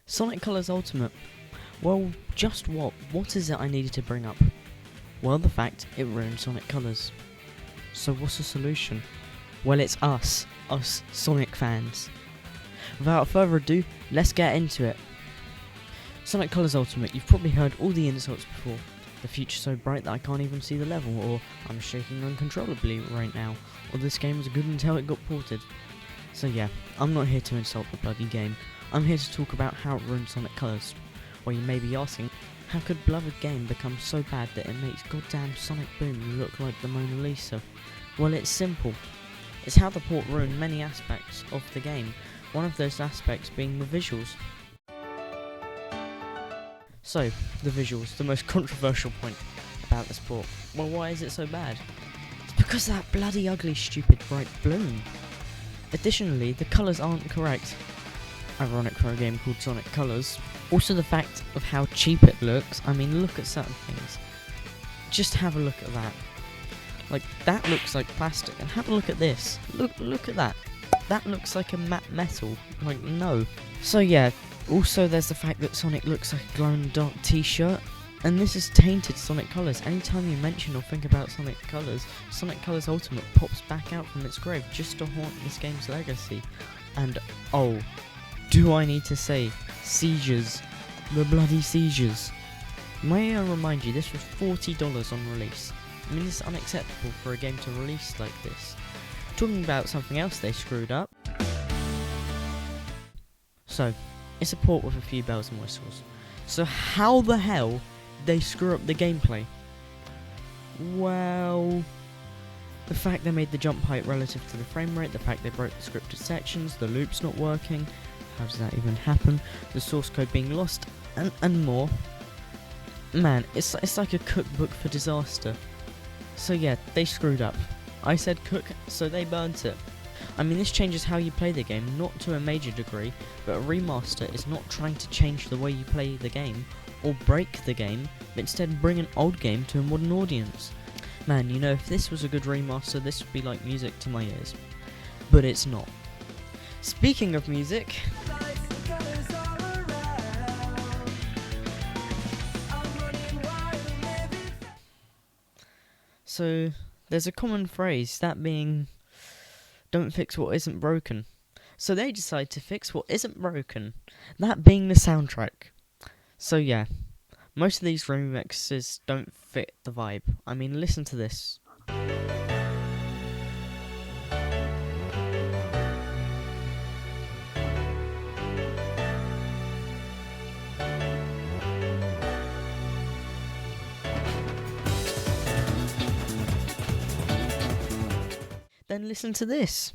Sonic Colors Ultimate. Well, just what? What is it I needed to bring up? Well, the fact it ruined Sonic Colors. So what's the solution? Well, it's us Sonic fans. Without further ado, let's get into it. Sonic Colors Ultimate, you've probably heard all the insults before. The future's so bright that I can't even see the level, or I'm shaking uncontrollably right now, or this game was good until it got ported. So yeah, I'm not here to insult the bloody game. I'm here to talk about how it ruined Sonic Colors. Or you may be asking, how could beloved game become so bad that it makes goddamn Sonic Boom look like the Mona Lisa? Well, it's simple. It's how the port ruined many aspects of the game, one of those aspects being the visuals. So, the visuals, the most controversial point about this port. Well, why is it so bad? It's because of that bloody ugly stupid bright bloom. Additionally, the colours aren't correct. Ironic for a game called Sonic Colors. Also the fact of how cheap it looks. I mean, look at certain things. Just have a look at that. Like, that looks like plastic. And have a look at this. Look at that. That looks like a matte metal. Like, no. So yeah, also there's the fact that Sonic looks like a glow-in-the-dark t-shirt. And this has tainted Sonic Colors. Anytime you mention or think about Sonic Colors Ultimate pops back out from its grave just to haunt this game's legacy. And oh, do I need to say, seizures. The bloody seizures. May I remind you, this was $40 on release. I mean, this is unacceptable for a game to release like this. Talking about something else they screwed up. So, it's a port with a few bells and whistles. So how the hell they screw up the gameplay? Well, the fact they made the jump height relative to the frame rate, the fact they broke the scripted sections, the loops not working, how does that even happen, the source code being lost, and more. Man, it's like a cookbook for disaster. So yeah, they screwed up. I said cook, so they burnt it. I mean, this changes how you play the game, not to a major degree, but a remaster is not trying to change the way you play the game, or break the game, but instead bring an old game to a modern audience. Man, you know, if this was a good remaster, this would be like music to my ears. But it's not. Speaking of music... So, there's a common phrase, that being, don't fix what isn't broken. So they decide to fix what isn't broken, that being the soundtrack. So yeah, most of these remixes don't fit the vibe. I mean, listen to this. Then listen to this.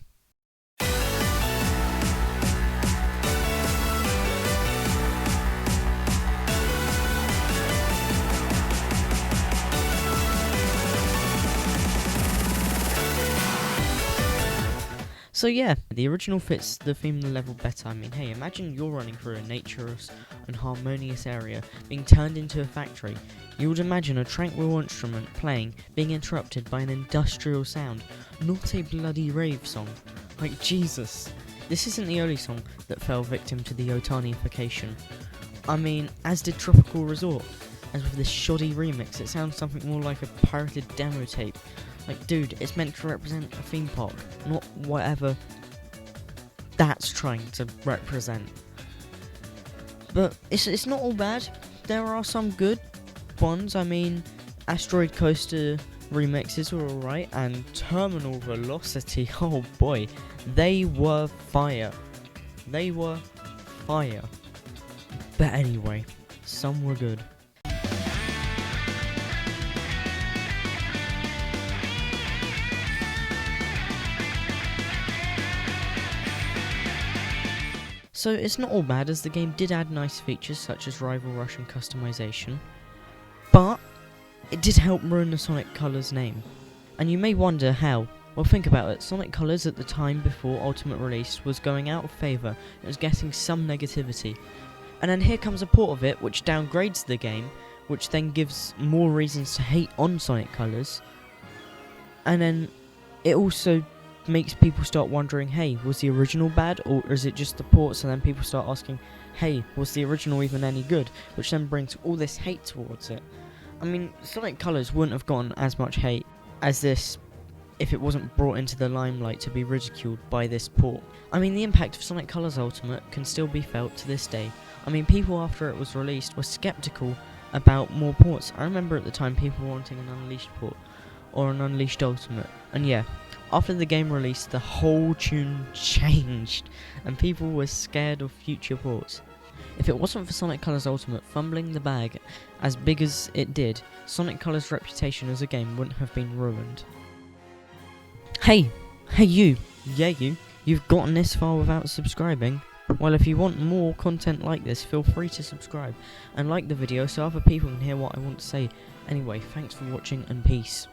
So yeah, the original fits the theme of the level better. I mean, hey, imagine you're running through a naturous and harmonious area, being turned into a factory. You would imagine a tranquil instrument playing, being interrupted by an industrial sound, not a bloody rave song. Like, Jesus. This isn't the only song that fell victim to the Otanification. I mean, as did Tropical Resort. As with this shoddy remix, it sounds something more like a pirated demo tape. Like, dude, it's meant to represent a theme park, not whatever that's trying to represent. But it's not all bad. There are some good ones. I mean, Asteroid Coaster remixes were alright, and Terminal Velocity, oh boy, they were fire. They were fire. But anyway, some were good. So it's not all bad, as the game did add nice features such as rival rush and customization, but it did help ruin the Sonic Colors name. And you may wonder how. Well, think about it. Sonic Colors at the time before Ultimate release was going out of favour. It was getting some negativity. And then here comes a port of it which downgrades the game, which then gives more reasons to hate on Sonic Colors. And then it also makes people start wondering, hey, was the original bad, or is it just the port? So then people start asking, hey, was the original even any good? Which then brings all this hate towards it. I mean, Sonic Colors wouldn't have gotten as much hate as this if it wasn't brought into the limelight to be ridiculed by this port. I mean, the impact of Sonic Colors Ultimate can still be felt to this day. I mean, people after it was released were skeptical about more ports. I remember at the time people wanting an Unleashed port or an Unleashed Ultimate, and yeah, after the game released, the whole tune changed and people were scared of future ports. If it wasn't for Sonic Colors Ultimate fumbling the bag as big as it did, Sonic Colors' reputation as a game wouldn't have been ruined. Hey you, you've gotten this far without subscribing? Well, if you want more content like this, feel free to subscribe and like the video so other people can hear what I want to say. Anyway, thanks for watching and peace.